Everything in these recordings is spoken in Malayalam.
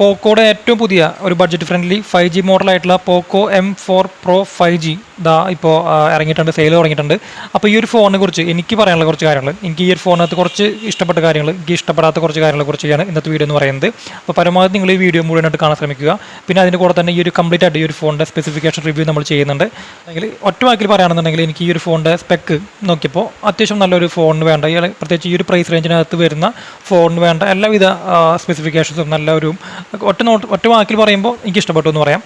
പോക്കോയുടെ ഏറ്റവും പുതിയ ഒരു ബഡ്ജറ്റ് ഫ്രണ്ട്ലി 5G മോഡലായിട്ടുള്ള പോക്കോ M4 Pro 5G ഇതാ ഇപ്പോൾ ഇറങ്ങിയിട്ടുണ്ട്, സെയിൽ തുടങ്ങിയിട്ടുണ്ട്. അപ്പോൾ ഈ ഒരു ഫോണിനെ കുറിച്ച് എനിക്ക് പറയാനുള്ള കുറച്ച് കാര്യങ്ങൾ, എനിക്ക് ഈ ഒരു ഫോണിനകത്ത് കുറച്ച് ഇഷ്ടപ്പെട്ട കാര്യങ്ങൾ, എനിക്ക് ഇഷ്ടപ്പെടാത്ത കുറച്ച് കാര്യങ്ങളെ കുറിച്ചാണ് ഇന്നത്തെ വീഡിയോ എന്ന് പറയുന്നത്. അപ്പോൾ പരമാവധി നിങ്ങൾ ഈ വീഡിയോ മുഴുവനായിട്ട് കാണാൻ ശ്രമിക്കുക. പിന്നെ അതിൻ്റെ കൂടെ തന്നെ ഈ ഒരു കംപ്ലീറ്റ് ആയിട്ട് ഈ ഒരു ഫോണിൻ്റെ സ്പെസിഫിക്കേഷൻ റിവ്യൂ നമ്മൾ ചെയ്യുന്നുണ്ട്. അല്ലെങ്കിൽ ഒറ്റ വാക്കിൽ പറയുകയാണെന്നുണ്ടെങ്കിൽ എനിക്ക് ഈ ഒരു ഫോണിൻ്റെ സ്പെക്ക് നോക്കിയപ്പോൾ അത്യാവശ്യം നല്ലൊരു ഫോണിന് വേണ്ട, പ്രത്യേകിച്ച് ഈ ഒരു പ്രൈസ് റേഞ്ചിനകത്ത് വരുന്ന ഫോണിന് വേണ്ട എല്ലാവിധ സ്പെസിഫിക്കേഷൻസും നല്ല ഒരു ഒറ്റ വാക്കിൽ പറയുമ്പോൾ എനിക്ക് ഇഷ്ടപ്പെട്ടു എന്ന് പറയാം.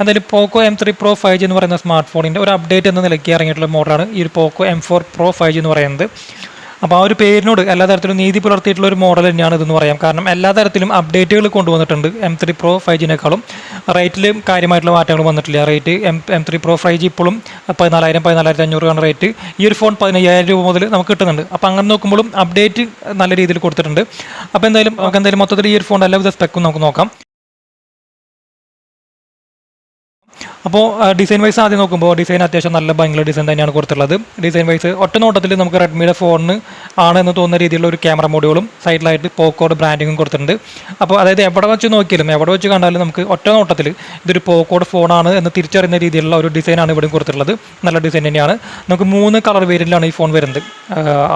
എന്തായാലും പോക്കോ M3 Pro 5G എന്ന് പറയുന്ന സ്മാർട്ട് ഫോണിൻ്റെ ഒരു അപ്ഡേറ്റ് എന്ന നിലയ്ക്ക് ഇറങ്ങിയിട്ടുള്ള മോഡലാണ് ഈ ഒരു പോക്കോ M4 Pro 5G എന്ന് പറയുന്നത്. അപ്പോൾ ആ ഒരു പേരിനോട് എല്ലാ തരത്തിലും നീതി പുലർത്തിയിട്ടുള്ള ഒരു മോഡൽ തന്നെയാണ് ഇതെന്ന് പറയാം. കാരണം എല്ലാ തരത്തിലും അപ്ഡേറ്റുകൾ കൊണ്ടുവന്നിട്ടുണ്ട്. M3 Pro 5Gനേക്കാളും റേറ്റിൽ കാര്യമായിട്ടുള്ള മാറ്റങ്ങൾ വന്നിട്ടില്ല. റേറ്റ് M3 Pro 5G ഇപ്പോഴും 14,500 ആണ് റേറ്റ്. ഈ ഒരു ഫോൺ 15,000 രൂപ മുതൽ നമുക്ക് കിട്ടുന്നുണ്ട്. അപ്പോൾ അങ്ങനെ നോക്കുമ്പോഴും അപ്ഡേറ്റ് നല്ല രീതിയിൽ കൊടുത്തിട്ടുണ്ട്. അപ്പോൾ എന്തായാലും മൊത്തത്തിൽ ഈ ഒരു ഫോൺ എല്ലാവിധ സ്പെക്കും നമുക്ക് നോക്കാം. അപ്പോൾ ഡിസൈൻ വൈസ് ആദ്യം നോക്കുമ്പോൾ ഡിസൈൻ അത്യാവശ്യം നല്ല ഭയങ്കര ഡിസൈൻ തന്നെയാണ് കൊടുത്തിട്ടുള്ളത്. ഡിസൈൻ വൈസ് ഒറ്റ നോട്ടത്തിൽ നമുക്ക് റെഡ്മിയുടെ ഫോണിന് ആണ് എന്ന് തോന്നുന്ന രീതിയിലുള്ള ഒരു ക്യാമറ മോഡ്യൂളും സൈഡിലായിട്ട് പോക്കോയുടെ ബ്രാൻഡിങ്ങും കൊടുത്തിട്ടുണ്ട്. അപ്പോൾ അതായത് എവിടെ വെച്ച് നോക്കിയാലും എവിടെ വെച്ച് കണ്ടാലും നമുക്ക് ഒറ്റ നോട്ടത്തിൽ ഇതൊരു പോക്കോയുടെ ഫോണാണ് എന്ന് തിരിച്ചറിയുന്ന രീതിയിലുള്ള ഒരു ഡിസൈനാണ് ഇവിടെ കൊടുത്തിട്ടുള്ളത്. നല്ല ഡിസൈൻ തന്നെയാണ്. നമുക്ക് 3 കളർ വേരിയൻറ്റിലാണ് ഈ ഫോൺ വരുന്നത്.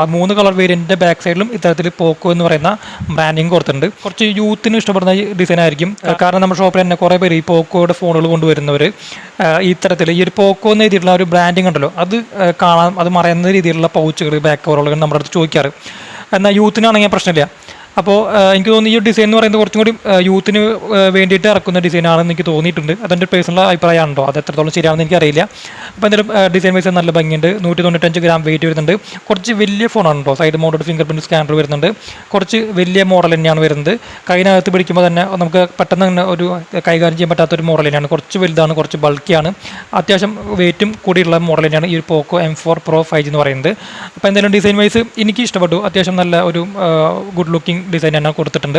ആ 3 കളർ വേരിയൻറ്റിൻ്റെ ബാക്ക് സൈഡിലും ഇത്തരത്തിൽ പോക്കോ എന്ന് പറയുന്ന ബ്രാൻഡിങ് കൊടുത്തിട്ടുണ്ട്. കുറച്ച് യൂത്തിന് ഇഷ്ടപ്പെടുന്ന ഡിസൈൻ ആയിരിക്കും. കാരണം നമ്മുടെ ഷോപ്പിൽ തന്നെ കുറേ പേര് ഈ പോക്കോയുടെ ഫോണുകൾ കൊണ്ടുവരുന്നവർ ഇത്തരത്തിൽ ഈ ഒരു പോക്കോ എന്ന് എഴുതിയിട്ടുള്ള ഒരു ബ്രാൻഡിങ് ഉണ്ടല്ലോ, അത് കാണാൻ അത് മറയുന്ന രീതിയിലുള്ള പൗച്ചുകൾ ബാക്ക് കവറുകൾ നമ്മുടെ അടുത്ത് ചോദിക്കാറ്. എന്നാൽ യൂത്തിനാണെങ്കിൽ പ്രശ്നമില്ല. അപ്പോൾ എനിക്ക് തോന്നുന്നു ഈ ഒരു ഡിസൈൻ എന്ന് പറയുന്നത് കുറച്ചും കൂടി യൂത്തിന് വേണ്ടിയിട്ട് ഇറക്കുന്ന ഡിസൈനാണെന്ന് എനിക്ക് തോന്നിയിട്ടുണ്ട്. അതെൻ്റെ പേഴ്സണൽ അഭിപ്രായമാണല്ലോ, അത് എത്രത്തോളം ശരിയാണെന്ന് എനിക്കറിയില്ല. അപ്പോൾ എന്തായാലും ഡിസൈൻ വൈസ് നല്ല ഭംഗിയുണ്ട്. 195 ഗ്രാം വെയിറ്റ് വരുന്നുണ്ട്. കുറച്ച് വലിയ ഫോണാണ് കേട്ടോ. Side mounted finger print scanner വരുന്നുണ്ട്. കുറച്ച് വലിയ മോഡൽ തന്നെയാണ് വരുന്നത്. കൈനകത്ത് പിടിക്കുമ്പോൾ തന്നെ നമുക്ക് പെട്ടെന്ന് തന്നെ ഒരു കൈകാര്യം ചെയ്യാൻ പറ്റാത്തൊരു മോഡൽ തന്നെയാണ്. കുറച്ച് വലുതാണ്, കുറച്ച് ബൾക്കിയാണ്. അത്യാവശ്യം വെയിറ്റും കൂടിയുള്ള മോഡൽ തന്നെയാണ് ഈ ഒരു പോക്കോ M4 Pro 5G എന്ന് പറയുന്നത്. അപ്പോൾ എന്തായാലും ഡിസൈൻ വൈസ് എനിക്ക് ഇഷ്ടപ്പെട്ടു. അത്യാവശ്യം നല്ല ഒരു ഗുഡ് ലുക്കിംഗ് ഡിസൈൻ തന്നെ കൊടുത്തിട്ടുണ്ട്.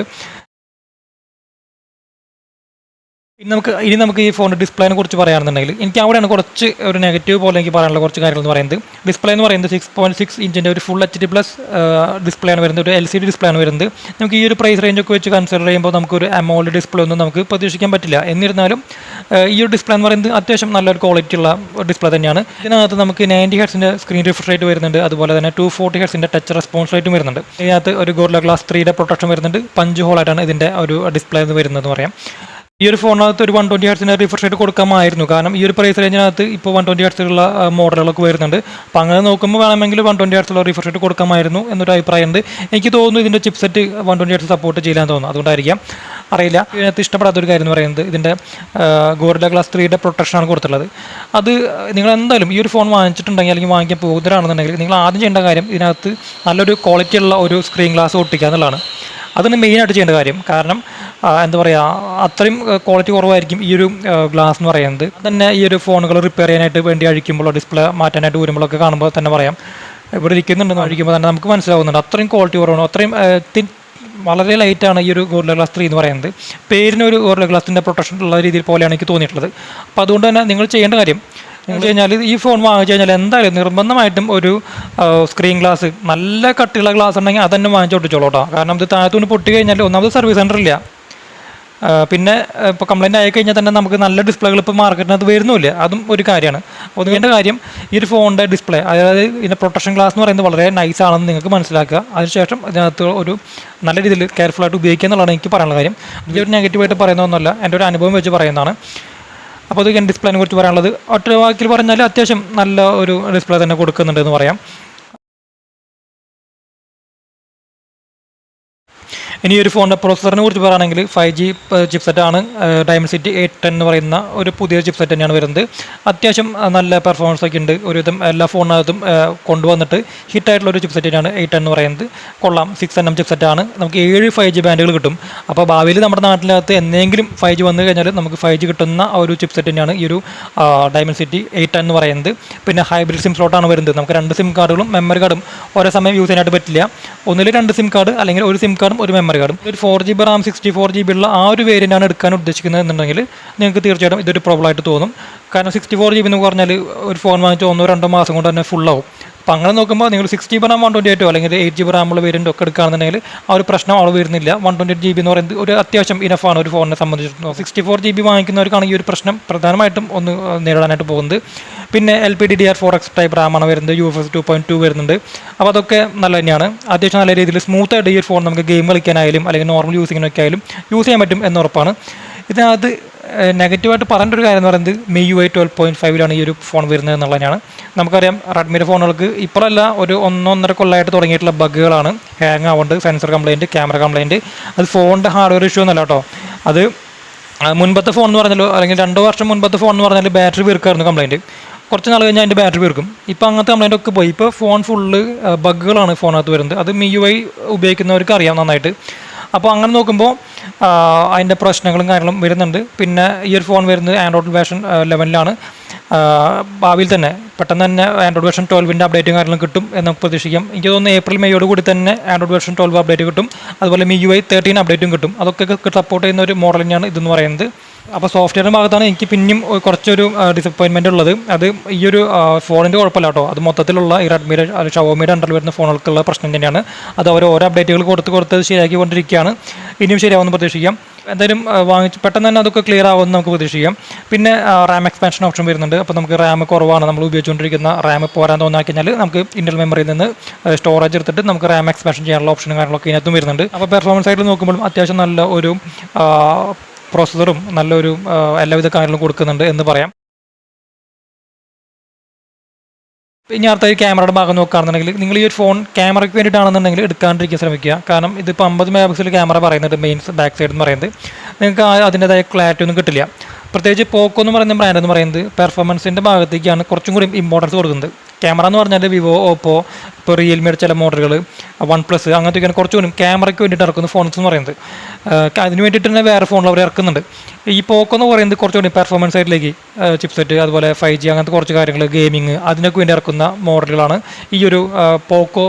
ഇനി നമുക്ക് ഈ ഫോണിൻ്റെ ഡിസ്പ്ലേനെ കുറിച്ച് പറയുകയാണെന്നുണ്ടെങ്കിൽ എനിക്ക് അവിടെയാണ് കുറച്ച് ഒരു നെഗറ്റീവ് പോലെ എനിക്ക് പറയാനുള്ള കുറച്ച് കാര്യങ്ങൾ എന്ന് പറയുന്നത്. ഡിസ്പ്ലേ എന്ന് പറയുന്നത് 6.6 ഇഞ്ചിൻ്റെ ഒരു ഫുൾ HD+ ഡിസ്പ്ലേ ആണ് വരുന്നത്. ഒരു LCD ഡിസ്പ്ലേ ആണ് വരുന്നത്. നമുക്ക് ഈ ഒരു പ്രൈസ് റേഞ്ചൊക്കെ വെച്ച് കൺസിഡർ ചെയ്യുമ്പോൾ നമുക്കൊരു AMOLED ഡിസ്പ്ലേ ഒന്നും നമുക്ക് പ്രതീക്ഷിക്കാൻ പറ്റില്ല. എന്നിരുന്നാലും ഈ ഒരു ഡിസ്പ്ലേ എന്ന് പറയുന്നത് അത്യാവശ്യം നല്ലൊരു ക്വാളിറ്റി ഉള്ള ഡിസ്പ്ലേ തന്നെയാണ്. ഇതിനകത്ത് നമുക്ക് 90 ഹെർട്സിൻ്റെ സ്ക്രീൻ റിഫ്രഷ് റേറ്റ് വരുന്നുണ്ട്. അതുപോലെ തന്നെ 240 ഹെർട്സിൻ്റെ ടച്ച് റെസ്പോൺസ് റേറ്റും വരുന്നുണ്ട്. ഇതിനകത്ത് ഒരു ഗോറില്ല ഗ്ലാസ് 3യുടെ പ്രൊട്ടക്ഷൻ വരുന്നുണ്ട്. പഞ്ച് ഹോളായിട്ടാണ് ഇതിൻ്റെ ഒരു ഡിസ്പ്ലേ വരുന്നതെന്ന് പറയാം. ഈ ഒരു ഫോണിനകത്ത് ഒരു 120 ഹെർട്സിൻ്റെ റിഫ്രഷ് റേറ്റ് കൊടുക്കാമായിരുന്നു. കാരണം ഈ ഒരു പ്രൈസ് റേഞ്ചിനകത്ത് ഇപ്പോൾ 120 ഹെർട്സിലുള്ള മോഡലുകളൊക്കെ വരുന്നുണ്ട്. അപ്പോൾ അങ്ങനെ നോക്കുമ്പോൾ വേണമെങ്കിൽ 120 ഹെർട്സിലുള്ള റിഫ്രഷ് റേറ്റ് കൊടുക്കാമായിരുന്നു എന്നൊരു അഭിപ്രായമുണ്ട്. എനിക്ക് തോന്നുന്നു ഇതിൻ്റെ ചിപ്സെറ്റ് 120 ഹെർട്സ് സപ്പോർട്ട് ചെയ്യാൻ തോന്നുന്നു. അതുകൊണ്ടായിരിക്കാം, അറിയില്ല. ഇതിനകത്ത് ഇഷ്ടപ്പെടാത്തൊരു കാര്യം എന്ന് പറയുന്നത് ഇതിൻ്റെ ഗോറില്ല ഗ്ലാസ് 3യുടെ പ്രൊട്ടക്ഷനാണ് കൊടുത്തിട്ടുള്ളത്. അത് നിങ്ങൾ എന്തായാലും ഈ ഒരു ഫോൺ വാങ്ങിച്ചിട്ടുണ്ടെങ്കിൽ അല്ലെങ്കിൽ വാങ്ങിക്കാൻ പോകുന്നവരാണെന്നുണ്ടെങ്കിൽ നിങ്ങൾ ആദ്യം ചെയ്യേണ്ട കാര്യം ഇതിനകത്ത് നല്ലൊരു ക്വാളിറ്റിയുള്ള ഒരു സ്ക്രീൻ ഗ്ലാസ് ഒട്ടിക്കുക എന്നുള്ളതാണ്. അതാണ് മെയിനായിട്ട് ചെയ്യേണ്ട കാര്യം. കാരണം എന്താ പറയുക, അത്രയും ക്വാളിറ്റി കുറവായിരിക്കും ഈ ഒരു ഗ്ലാസ് എന്ന് പറയുന്നത്. തന്നെ ഈ ഒരു ഫോണുകൾ റിപ്പയർ ചെയ്യാനായിട്ട് വേണ്ടി അഴിക്കുമ്പോഴോ ഡിസ്പ്ലേ മാറ്റാനായിട്ട് വരുമ്പോഴൊക്കെ കാണുമ്പോൾ തന്നെ പറയാം, ഇവിടെ ഇരിക്കുന്നുണ്ടെന്ന് അഴിക്കുമ്പോൾ തന്നെ നമുക്ക് മനസ്സിലാവുന്നുണ്ട് അത്രയും ക്വാളിറ്റി കുറവാണ്. അത്രയും വളരെ ലൈറ്റാണ് ഈ ഒരു ഗോറില്ല ഗ്ലാസ് 3 എന്ന് പറയുന്നത്. പേരിനൊരു ഗോറില്ല ഗ്ലാസിൻ്റെ പ്രൊട്ടക്ഷൻ ഉള്ള രീതിയിൽ പോലെയാണ് എനിക്ക് തോന്നിയിട്ടുള്ളത്. അപ്പോൾ അതുകൊണ്ട് തന്നെ നിങ്ങൾ ചെയ്യേണ്ട കാര്യം എന്ന് കഴിഞ്ഞാൽ ഈ ഫോൺ വാങ്ങിച്ചു കഴിഞ്ഞാൽ എന്തായാലും നിർബന്ധമായിട്ടും ഒരു സ്ക്രീൻ ഗ്ലാസ് നല്ല കട്ടിയുള്ള ഗ്ലാസ് ഉണ്ടെങ്കിൽ അത് തന്നെ വാങ്ങിച്ച് ഒട്ടിച്ചോളൂ കേട്ടോ. കാരണം ഇത് താഴത്തുകൊണ്ട് പൊട്ടി കഴിഞ്ഞാൽ ഒന്നാമത് സർവീസ് സെൻ്റർ ഇല്ല. പിന്നെ ഇപ്പോൾ കംപ്ലയിൻ്റ് ആയി കഴിഞ്ഞാൽ തന്നെ നമുക്ക് നല്ല ഡിസ്പ്ലേകൾ ഇപ്പോൾ മാർക്കറ്റിനകത്ത് വരുന്നില്ല. അതും ഒരു കാര്യമാണ്. അപ്പോൾ അതിൻ്റെ കാര്യം ഈ ഒരു ഫോണിൻ്റെ ഡിസ്പ്ലേ, അതായത് ഇതിൻ്റെ പ്രൊട്ടക്ഷൻ ഗ്ലാസ് എന്ന് പറയുന്നത് വളരെ നൈസ് ആണെന്ന് നിങ്ങൾക്ക് മനസ്സിലാക്കുക. അതിനുശേഷം ഇതിനകത്ത് ഒരു നല്ല രീതിയിൽ കെയർഫുള്ളായിട്ട് ഉപയോഗിക്കുക എന്നുള്ളതാണ് എനിക്ക് പറയാനുള്ള കാര്യം. ഇതൊരു നെഗറ്റീവായിട്ട് പറയുന്നതൊന്നുമല്ല, എൻ്റെ ഒരു അനുഭവം വെച്ച് പറയുന്നതാണ്. അപ്പോൾ അത് ഡിസ്പ്ലേനെ കുറിച്ച് പറയാനുള്ളത് ഒറ്റ വാക്കിൽ പറഞ്ഞാൽ അത്യാവശ്യം നല്ല ഒരു ഡിസ്പ്ലേ തന്നെ കൊടുക്കുന്നുണ്ട് എന്ന് പറയാം. ഇനി ഒരു ഫോണിൻ്റെ പ്രൊസസ്സറിനെ കുറിച്ച് പറയുകയാണെങ്കിൽ 5G ചിപ്സെറ്റാണ്. ഡയമൻസിറ്റി 810 എന്ന് പറയുന്ന ഒരു പുതിയ ചിപ്സെറ്റ് തന്നെയാണ് വരുന്നത്. അത്യാവശ്യം നല്ല പെർഫോമൻസ് ഒക്കെ ഉണ്ട്. ഒരുവിധം എല്ലാ ഫോണിനകത്തും കൊണ്ടുവന്നിട്ട് ഹിറ്റായിട്ടുള്ള ഒരു ചിപ്സെറ്റ് തന്നെയാണ് 810 എന്ന് പറയുന്നത്. കൊള്ളാം. 6nm ചിപ്സെറ്റാണ്. നമുക്ക് 7 5G ബാൻഡുകൾ കിട്ടും. അപ്പോൾ ഭാവിയിൽ നമ്മുടെ നാട്ടിനകത്ത് എന്തെങ്കിലും 5G വന്നു കഴിഞ്ഞാൽ നമുക്ക് 5G കിട്ടുന്ന ഒരു ചിപ്സെറ്റ് തന്നെയാണ് ഈ ഒരു ഡയമൻസിറ്റി 810 എന്ന് പറയുന്നത്. പിന്നെ ഹൈബ്രിഡ് സിം സ്ലോട്ടാണ് വരുന്നത്. നമുക്ക് 2 സിം കാർഡുകളും മെമ്മറി കാർഡും ഒരേ സമയം യൂസ് ചെയ്യാനായിട്ട് പറ്റില്ല. ഒന്നിൽ 2 സിം കാർഡ് അല്ലെങ്കിൽ ഒരു സിം കാർഡും ഒരു മെമ്മറി കാർഡും. ഒരു 4GB RAM 64GB ഉള്ള ആ ഒരു വേരിയൻ്റാണ് എടുക്കാൻ ഉദ്ദേശിക്കുന്നത് എന്നുണ്ടെങ്കിൽ നിങ്ങൾക്ക് തീർച്ചയായിട്ടും ഇതൊരു പ്രോബ്ലം ആയിട്ട് തോന്നും. കാരണം 64GB എന്ന് പറഞ്ഞാൽ ഒരു ഫോൺ വാങ്ങിച്ച് 1-2 മാസം കൊണ്ട് തന്നെ ഫുള്ളാവും. അപ്പോൾ അങ്ങനെ നോക്കുമ്പോൾ നിങ്ങൾ 6 GB റാം 128 അല്ലെങ്കിൽ 8 GB റാമുള്ള വേരിയൻ്റ് ഒക്കെ എടുക്കുകയാണെന്നുണ്ടെങ്കിൽ ആ ഒരു പ്രശ്നം അവിടെ വരുന്നില്ല. 128 GB എന്ന് പറയുന്നത് ഒരു അത്യാവശ്യം ഇനഫാണ് ഒരു ഫോണിനെ സംബന്ധിച്ചിടത്തോളം. 64 GB വാങ്ങിക്കുന്നവർക്കാണ് ഈ ഒരു പ്രശ്നം പ്രധാനമായിട്ടും ഒന്ന് നേരിടാനായിട്ട് പോകുന്നത്. പിന്നെ LPDDR4 ടൈപ്പ് റാമാണ് വരുന്നത്, UFS 2.2 വരുന്നുണ്ട്. അപ്പോൾ അതൊക്കെ നല്ല തന്നെയാണ്. അത്യാവശ്യം നല്ല രീതിയിൽ സ്മൂത്തായിട്ട് ഈ ഒരു ഫോൺ നമുക്ക് ഗെയിം കളിക്കാനായാലും അല്ലെങ്കിൽ നോർമൽ യൂസിങ്ങിനൊക്കെ ആയാലും യൂസ് ചെയ്യാൻ പറ്റും എന്നുറപ്പാണ്. ഇതിനകത്ത് നെഗറ്റീവായിട്ട് പറയേണ്ട ഒരു കാര്യം എന്ന് പറയുന്നത് MIUI 12.5 ഈ ഒരു ഫോൺ വരുന്നത് എന്നുള്ളതാണ്. നമുക്കറിയാം റെഡ്മിയുടെ ഫോണുകൾക്ക് ഇപ്പോഴല്ല ഒരു 1-1.5 കൊല്ലമായിട്ട് തുടങ്ങിയിട്ടുള്ള ബഗ്ഗുകളാണ്. ഹാങ് ആവുന്നുണ്ട്, സെൻസർ കംപ്ലയിൻറ്റ്, ക്യാമറ കംപ്ലയിൻറ്റ്. അത് ഫോണിൻ്റെ ഹാർഡ്വെയർ ഇഷ്യൂ എന്നല്ല കേട്ടോ. അത് മുൻപത്തെ ഫോൺ എന്ന് പറഞ്ഞാലോ അല്ലെങ്കിൽ 2 വർഷം മുൻപത്തെ ഫോൺ എന്ന് പറഞ്ഞാൽ ബാറ്ററി വീർക്കായിരുന്നു കംപ്ലയിൻറ്റ്. കുറച്ച് നാൾ കഴിഞ്ഞാൽ അതിൻ്റെ ബാറ്ററി വീർക്കും. ഇപ്പോൾ അങ്ങനത്തെ കംപ്ലയിൻ്റ് ഒക്കെ പോയി. ഇപ്പോൾ ഫോൺ ഫുള്ള് ബഗ്ഗുകളാണ് ഫോണിനകത്ത് വരുന്നത്. അത് MIUI ഉപയോഗിക്കുന്നവർക്ക് അറിയാം നന്നായിട്ട്. അപ്പോൾ അങ്ങനെ നോക്കുമ്പോൾ അതിൻ്റെ പ്രശ്നങ്ങളും കാര്യങ്ങളും വരുന്നുണ്ട്. പിന്നെ ഈ ഒരു ഫോൺ വരുന്നത് ആൻഡ്രോയിഡ് വേർഷൻ 11 ഭാവിയിൽ തന്നെ പെട്ടെന്ന് തന്നെ ആൻഡ്രോയിഡ് വേർഷൻ 12 അപ്ഡേറ്റും കാര്യങ്ങളും കിട്ടും എന്ന് നമുക്ക് പ്രതീക്ഷിക്കാം. എനിക്ക് തോന്നുന്നു ഏപ്രിൽ മെയ്യോട് കൂടി തന്നെ ആൻഡ്രോയിഡ് വേർഷൻ 12 അപ്ഡേറ്റ് കിട്ടും. അതുപോലെ MIUI 13 അപ്ഡേറ്റും കിട്ടും. അതൊക്കെ സപ്പോർട്ട് ചെയ്യുന്ന ഒരു മോഡൽ തന്നെയാണ് ഇതെന്ന് പറയുന്നത്. അപ്പോൾ സോഫ്റ്റ്വെയറിൻ്റെ ഭാഗത്താണ് എനിക്ക് പിന്നെയും കുറച്ചൊരു ഡിസപ്പോയിൻമെൻ്റ് ഉള്ളത്. അത് ഈ ഒരു ഫോണിൻ്റെ കുഴപ്പമില്ല കേട്ടോ. അത് മൊത്തത്തിലുള്ള ഈ റെഡ്മിയുടെ ഷവോമിയുടെ അണ്ടറിൽ വരുന്ന ഫോണുകൾക്കുള്ള പ്രശ്നം തന്നെയാണ്. അത് അവർ ഓരോ അപ്ഡേറ്റുകൾ കൊടുത്ത് ശരിയാക്കിക്കൊണ്ടിരിക്കുകയാണ്. ഇനിയും ശരിയാവുമെന്ന് പ്രതീക്ഷിക്കാം. എന്തായാലും പെട്ടെന്ന് തന്നെ അതൊക്കെ ക്ലിയർ ആവുമെന്ന് നമുക്ക് പ്രതീക്ഷിക്കാം. പിന്നെ റാം എക്സ്പാൻഷൻ ഓപ്ഷൻ വരുന്നുണ്ട്. അപ്പോൾ നമുക്ക് റാം കുറവാണ്, നമ്മൾ ഉപയോഗിച്ചുകൊണ്ടിരിക്കുന്ന റാം പോരാൻ തോന്നാക്കി കഴിഞ്ഞാൽ നമുക്ക് ഇന്റൽ മെമ്മറിയിൽ നിന്ന് സ്റ്റോറേജ് എടുത്തിട്ട് നമുക്ക് റാം എക്സ്പാൻഷൻ ചെയ്യാനുള്ള ഓപ്ഷനും കാര്യങ്ങളൊക്കെ ഇതിനകത്തും വരുന്നുണ്ട്. അപ്പോൾ പെർഫോമൻസ് ആയിട്ട് നോക്കുമ്പോഴും അത്യാവശ്യം നല്ല ഒരു പ്രോസസ്സറും നല്ലൊരു എല്ലാവിധ കാര്യങ്ങളും കൊടുക്കുന്നുണ്ട് എന്ന് പറയാം. ഇനി അടുത്ത ഈ ക്യാമറയുടെ ഭാഗം നോക്കുകയാണെന്നുണ്ടെങ്കിൽ നിങ്ങൾ ഈ ഒരു ഫോൺ ക്യാമറയ്ക്ക് വേണ്ടിയിട്ടാണെന്നുണ്ടെങ്കിൽ എടുക്കാണ്ടിരിക്കാൻ ശ്രമിക്കുക. കാരണം ഇതിപ്പോൾ 50 MP ക്യാമറ പറയുന്നത് മെയിൻ ബാക്ക് സൈഡ് എന്ന് പറയുന്നത് നിങ്ങൾക്ക് അതിൻ്റെതായ ക്ലാരിറ്റി ഒന്നും കിട്ടില്ല. പ്രത്യേകിച്ച് പോക്കോ എന്ന് പറയുന്ന ബ്രാൻഡ് എന്ന് പറയുന്നത് പെർഫോമൻസിൻ്റെ ഭാഗത്തേക്കാണ് കുറച്ചും കൂടി ഇമ്പോർട്ടൻസ് കൊടുക്കുന്നത്. ക്യാമറ എന്ന് പറഞ്ഞാൽ വിവോ, ഓപ്പോ, ഇപ്പോൾ റിയൽമിയുടെ ചില മോഡലുകൾ, OnePlus അങ്ങനത്തെയൊക്കെയാണ് കുറച്ചുകൂടി ക്യാമറയ്ക്ക് വേണ്ടിയിട്ട് ഇറക്കുന്ന ഫോൺസ് എന്ന് പറയുന്നത്. അതിന് വേണ്ടിയിട്ട് തന്നെ വേറെ ഫോണിൽ അവർ ഇറക്കുന്നുണ്ട്. ഈ പോക്കോ എന്ന് പറയുന്നത് കുറച്ചുകൂടി പെർഫോമൻസ് സൈഡിലേക്ക് ചിപ്സെറ്റ്, അതുപോലെ 5G അങ്ങനത്തെ കുറച്ച് കാര്യങ്ങൾ, ഗെയിമിങ് അതിനൊക്കെ വേണ്ടി ഇറക്കുന്ന മോഡലുകളാണ് ഈ ഒരു പോക്കോ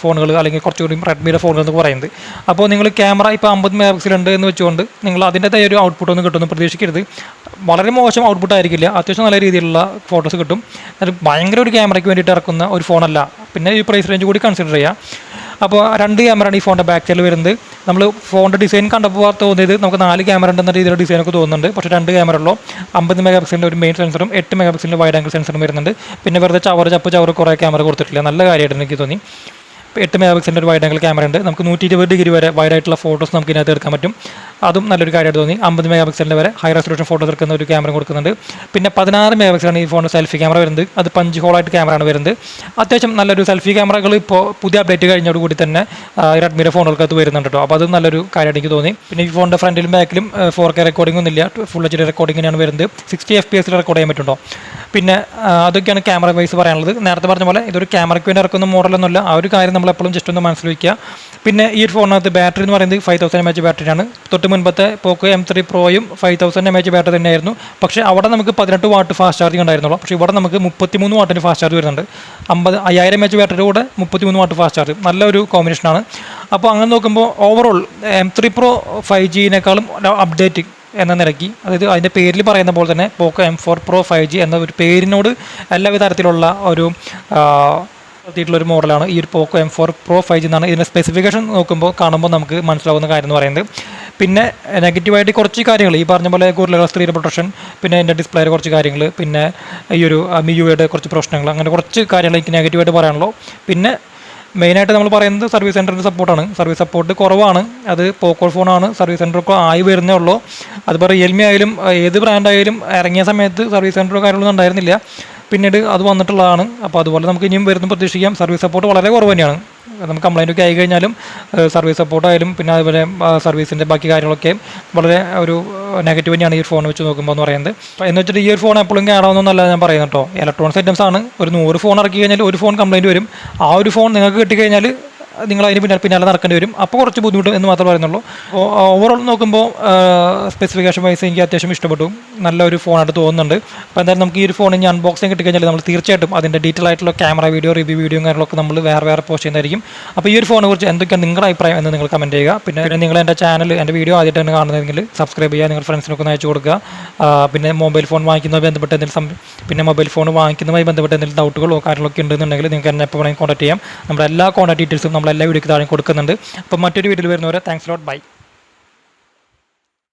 ഫോണുകൾ അല്ലെങ്കിൽ കുറച്ചുകൂടി റെഡ്മിയുടെ ഫോണുകൾ എന്ന് പറയുന്നത്. അപ്പോൾ നിങ്ങൾ ക്യാമറ ഇപ്പോൾ 50 MP ഉണ്ട് എന്ന് വെച്ചുകൊണ്ട് നിങ്ങൾ അതിൻ്റെതായ ഒരു ഔട്ട്പുട്ട് ഒന്നും കിട്ടുമെന്ന് പ്രതീക്ഷിക്കരുത്. വളരെ മോശം ഔട്ട്പുട്ട് ആയിരിക്കില്ല, അത്യാവശ്യം നല്ല രീതിയിലുള്ള ഫോട്ടോസ് കിട്ടും. അത് ഭയങ്കര ഒരു ക്യാമറയ്ക്ക് വേണ്ടിയിട്ട് ഇറക്കുന്ന ഒരു ഫോണല്ല. പിന്നെ ഈ പ്രൈസ് റേഞ്ച് കൂടി കൺസിഡർ ചെയ്യാം. അപ്പോൾ 2 ക്യാമറയാണ് ഈ ഫോണിൻ്റെ ബാക്ക് സൈഡിൽ വരുന്നത്. നമ്മൾ ഫോണിൻ്റെ ഡിസൈൻ കണ്ടപ്പോൾ തോന്നിയത് നമുക്ക് 4 ക്യാമറ ഉണ്ടെന്ന രീതിയിലുള്ള ഡിസൈനൊക്കെ തോന്നുന്നുണ്ട്. പക്ഷേ 2 ക്യാമറ ഉള്ളൂ. 50 MP ഒരു മെയിൻ സെൻസറും 8 MP വൈഡ് ആംഗിൾ സെൻസറും വരുന്നുണ്ട്. പിന്നെ വെറുതെ ചവറ് കുറേ ക്യാമറ കൊടുത്തിട്ടില്ല. നല്ല കാര്യമായിട്ട് എനിക്ക് തോന്നി. 8 MP ഒരു വൈഡ് ആംഗിൾ ക്യാമറ ഉണ്ട്. നമുക്ക് 120 ഡിഗ്രി വരെ വൈഡായിട്ടുള്ള ഫോട്ടോസ് നമുക്ക് ഇതിനകത്ത് എടുക്കാൻ പറ്റും. അതും നല്ലൊരു കാര്യമായിട്ട് തോന്നി. 50 MP വരെ ഹൈ റെസൊല്യൂഷൻ ഫോട്ടോസ് എടുക്കുന്ന ഒരു ക്യാമറ കൊടുക്കുന്നുണ്ട്. പിന്നെ 16 MP ഈ ഫോണിൽ സെൽഫി ക്യാമറ വരുന്നത്. അത് പഞ്ച് ഹോളായിട്ട് ക്യാമറയാണ് വരുന്നത്. അത്യാവശ്യം നല്ലൊരു സെൽഫി ക്യാമറകൾ ഇപ്പോൾ പുതിയ അപ്ഡേറ്റ് കഴിഞ്ഞോടുകൂടി തന്നെ റെഡ്മിയുടെ ഫോണുകൾക്കകത്ത് വരുന്നുണ്ട് കേട്ടോ. അപ്പോൾ അത് നല്ലൊരു കാര്യമായിട്ട് എനിക്ക് തോന്നി. പിന്നെ ഈ ഫോണിൻ്റെ ഫ്രണ്ടിലും ബാക്കിലും 4K റെക്കോർഡിംഗ് ഒന്നുമില്ല, ഫുൾ HD റെക്കോർഡിങ്ങിനാണ് വരുന്നത്. 60 FPS റെക്കോർഡ് ചെയ്യാൻ പറ്റുണ്ടോ. പിന്നെ അതൊക്കെയാണ് ക്യാമറ വൈസ് പറയാനുള്ളത്. നേരത്തെ പറഞ്ഞ പോലെ ഇതൊരു ക്യാമറയ്ക്ക് വേണ്ടി ഇറക്കുന്ന മോഡലൊന്നുമില്ല. ആ ഒരു കാര്യം നമ്മൾ എപ്പോഴും ജസ്റ്റ് ഒന്ന് മനസ്സിൽ വയ്ക്കുക. പിന്നെ ഈ ഒരു ഫോണിനകത്ത് ബാറ്ററി എന്ന് പറയുന്നത് 5000 mAh ബാറ്ററിയാണ്. തൊട്ട് മുൻപത്തെ പോക്കോ M3 പ്രോയും 5000 mAh ബാറ്ററി തന്നെയായിരുന്നു. പക്ഷേ അവിടെ നമുക്ക് 18 വാട്ട് ഫാസ്റ്റ് ചാർജിങ് ഉണ്ടായിരുന്നുള്ളൂ. പക്ഷേ ഇവിടെ നമുക്ക് 33 വാട്ടിന് ഫാസ്റ്റ് ചാർജ് വരുന്നുണ്ട്. 5000 mAh ബാറ്ററിയുടെ കൂടെ 33 വാട്ട് ഫാസ്റ്റ് ചാർജ് നല്ലൊരു കോമ്പിനേഷനാണ്. അപ്പോൾ അങ്ങനെ നോക്കുമ്പോൾ ഓവറോൾ M3 Pro 5Gനേക്കാളും അപ്ഡേറ്റ് എന്ന നിലയ്ക്ക്, അതായത് അതിൻ്റെ പേരിൽ പറയുന്ന പോലെ തന്നെ പോക്കോ M4 Pro 5G എന്ന ഒരു പേരിനോട് എല്ലാവിധ തരത്തിലുള്ള ഒരു ഒരു മോഡലാണ് ഈ ഒരു പോക്കോ M4 Pro 5G എന്നാണ് ഇതിൻ്റെ സ്പെസിഫിക്കേഷൻ കാണുമ്പോൾ നമുക്ക് മനസ്സിലാവുന്ന കാര്യം എന്ന് പറയുന്നത്. പിന്നെ നെഗറ്റീവായിട്ട് കുറച്ച് കാര്യങ്ങൾ ഈ പറഞ്ഞ പോലെ ഗോറില്ല സ്ക്രീൻ പ്രൊട്ടക്ഷൻ, പിന്നെ എൻ്റെ ഡിസ്പ്ലേയുടെ കുറച്ച് കാര്യങ്ങൾ, പിന്നെ ഈ ഒരു MIUIയുടെ കുറച്ച് പ്രശ്നങ്ങൾ, അങ്ങനെ കുറച്ച് കാര്യങ്ങൾ എനിക്ക് നെഗറ്റീവായിട്ട് പറയാനുള്ളൂ. പിന്നെ മെയിനായിട്ട് നമ്മൾ പറയുന്നത് സർവീസ് സെൻറ്ററിൻ്റെ സപ്പോർട്ടാണ്. സർവീസ് സപ്പോർട്ട് കുറവാണ്. അത് പോക്കോ ഫോണാണ്, സർവീസ് സെൻറ്ററൊക്കെ ആയി വരുന്നേ ഉള്ളൂ. അതിപ്പോൾ റിയൽമി ആയാലും ഏത് ബ്രാൻഡായാലും ഇറങ്ങിയ സമയത്ത് സർവീസ് സെൻറ്ററോ കാര്യങ്ങളൊന്നും ഉണ്ടായിരുന്നില്ല. പിന്നീട് അത് വന്നിട്ടുള്ളതാണ്. അപ്പോൾ അതുപോലെ നമുക്ക് ഇനിയും വരുന്ന പ്രതീക്ഷിക്കാം. സർവീസ് സപ്പോർട്ട് വളരെ കുറവ് തന്നെയാണ്. നമുക്ക് കംപ്ലൈൻറ്റൊക്കെ ആയി കഴിഞ്ഞാലും സർവീസ് സപ്പോർട്ടായാലും പിന്നെ അതുപോലെ സർവീസിൻ്റെ ബാക്കി കാര്യങ്ങളൊക്കെ വളരെ ഒരു നെഗറ്റീവ് തന്നെയാണ് ഈ ഫോൺ വെച്ച് നോക്കുമ്പോൾ എന്ന് പറയുന്നത്. എന്ന് വെച്ചിട്ട് ഈ ഒരു ഫോൺ എപ്പോഴും കേടാവുന്നല്ല ഞാൻ പറയുന്നത് കേട്ടോ. ഇലക്ട്രോണിക്സ് ഐറ്റംസ് ആണ്. ഒരു 100 ഫോൺ ഇറക്കി കഴിഞ്ഞാൽ ഒരു ഫോൺ കംപ്ലൈൻറ്റ് വരും. ആ ഒരു ഫോൺ നിങ്ങൾക്ക് കിട്ടിക്കഴിഞ്ഞാൽ നിങ്ങൾ അതിന് പിന്നാലെ നടക്കേണ്ടി വരും. അപ്പോൾ കുറച്ച് ബുദ്ധിമുട്ട് എന്ന് മാത്രമേ പറയുന്നുള്ളൂ. ഓവറോൾ നോക്കുമ്പോൾ സ്പെസിഫിക്കേഷൻ വൈസ് എനിക്ക് അത്യാവശ്യം ഇഷ്ടപ്പെട്ടു, നല്ലൊരു ഫോണായിട്ട് തോന്നുന്നുണ്ട്. അപ്പോൾ എന്തായാലും നമുക്ക് ഈ ഒരു ഫോൺ ഇനി അൺബോക്സിങ് കിട്ടിക്കഴിഞ്ഞാൽ നമ്മൾ തീർച്ചയായിട്ടും അതിൻ്റെ ഡീറ്റെയിൽ ആയിട്ടുള്ള ക്യാമറ വീഡിയോ റിവ്യൂ കാര്യങ്ങളൊക്കെ നമ്മൾ വേറെ പോസ്റ്റ് ചെയ്യുന്നതായിരിക്കും. അപ്പോൾ ഈ ഒരു ഫോണിനെ കുറിച്ച് എന്തൊക്കെയാണ് നിങ്ങളുടെ അഭിപ്രായം എന്ന് നിങ്ങൾ കമൻറ്റ് ചെയ്യുക. പിന്നെ നിങ്ങൾ എൻ്റെ ചാനൽ, എൻ്റെ വീഡിയോ ആദ്യമായിട്ടാണ് കാണുന്നതെങ്കിൽ സബ്സ്ക്രൈബ് ചെയ്യുക, നിങ്ങളുടെ ഫ്രണ്ട്സിനൊക്കെ അയച്ചു കൊടുക്കുക. പിന്നെ മൊബൈൽ ഫോൺ വാങ്ങിക്കുന്നതുമായി ബന്ധപ്പെട്ട് എന്തെങ്കിലും മൊബൈൽ ഫോൺ വാങ്ങിക്കുന്നതുമായി ബന്ധപ്പെട്ട് എന്തെങ്കിലും ഡൗട്ടുകളോ കാര്യങ്ങളൊക്കെ ഉണ്ടെന്നുണ്ടെങ്കിൽ നിങ്ങൾക്ക് എന്നെ എപ്പോൾ വേണമെങ്കിൽ കോൺടാക്ട് ചെയ്യാം. നമ്മുടെ എല്ലാ കോൺടാക്ട് ഡീറ്റെയിൽസും നമ്മളെല്ലാ വീഡിയോയ്ക്ക് താഴെ കൊടുക്കുന്നുണ്ട്. അപ്പോൾ മറ്റൊരു വീഡിയോയിൽ വരുന്നവരെ താങ്ക്സ് ലോട്ട്, ബൈ.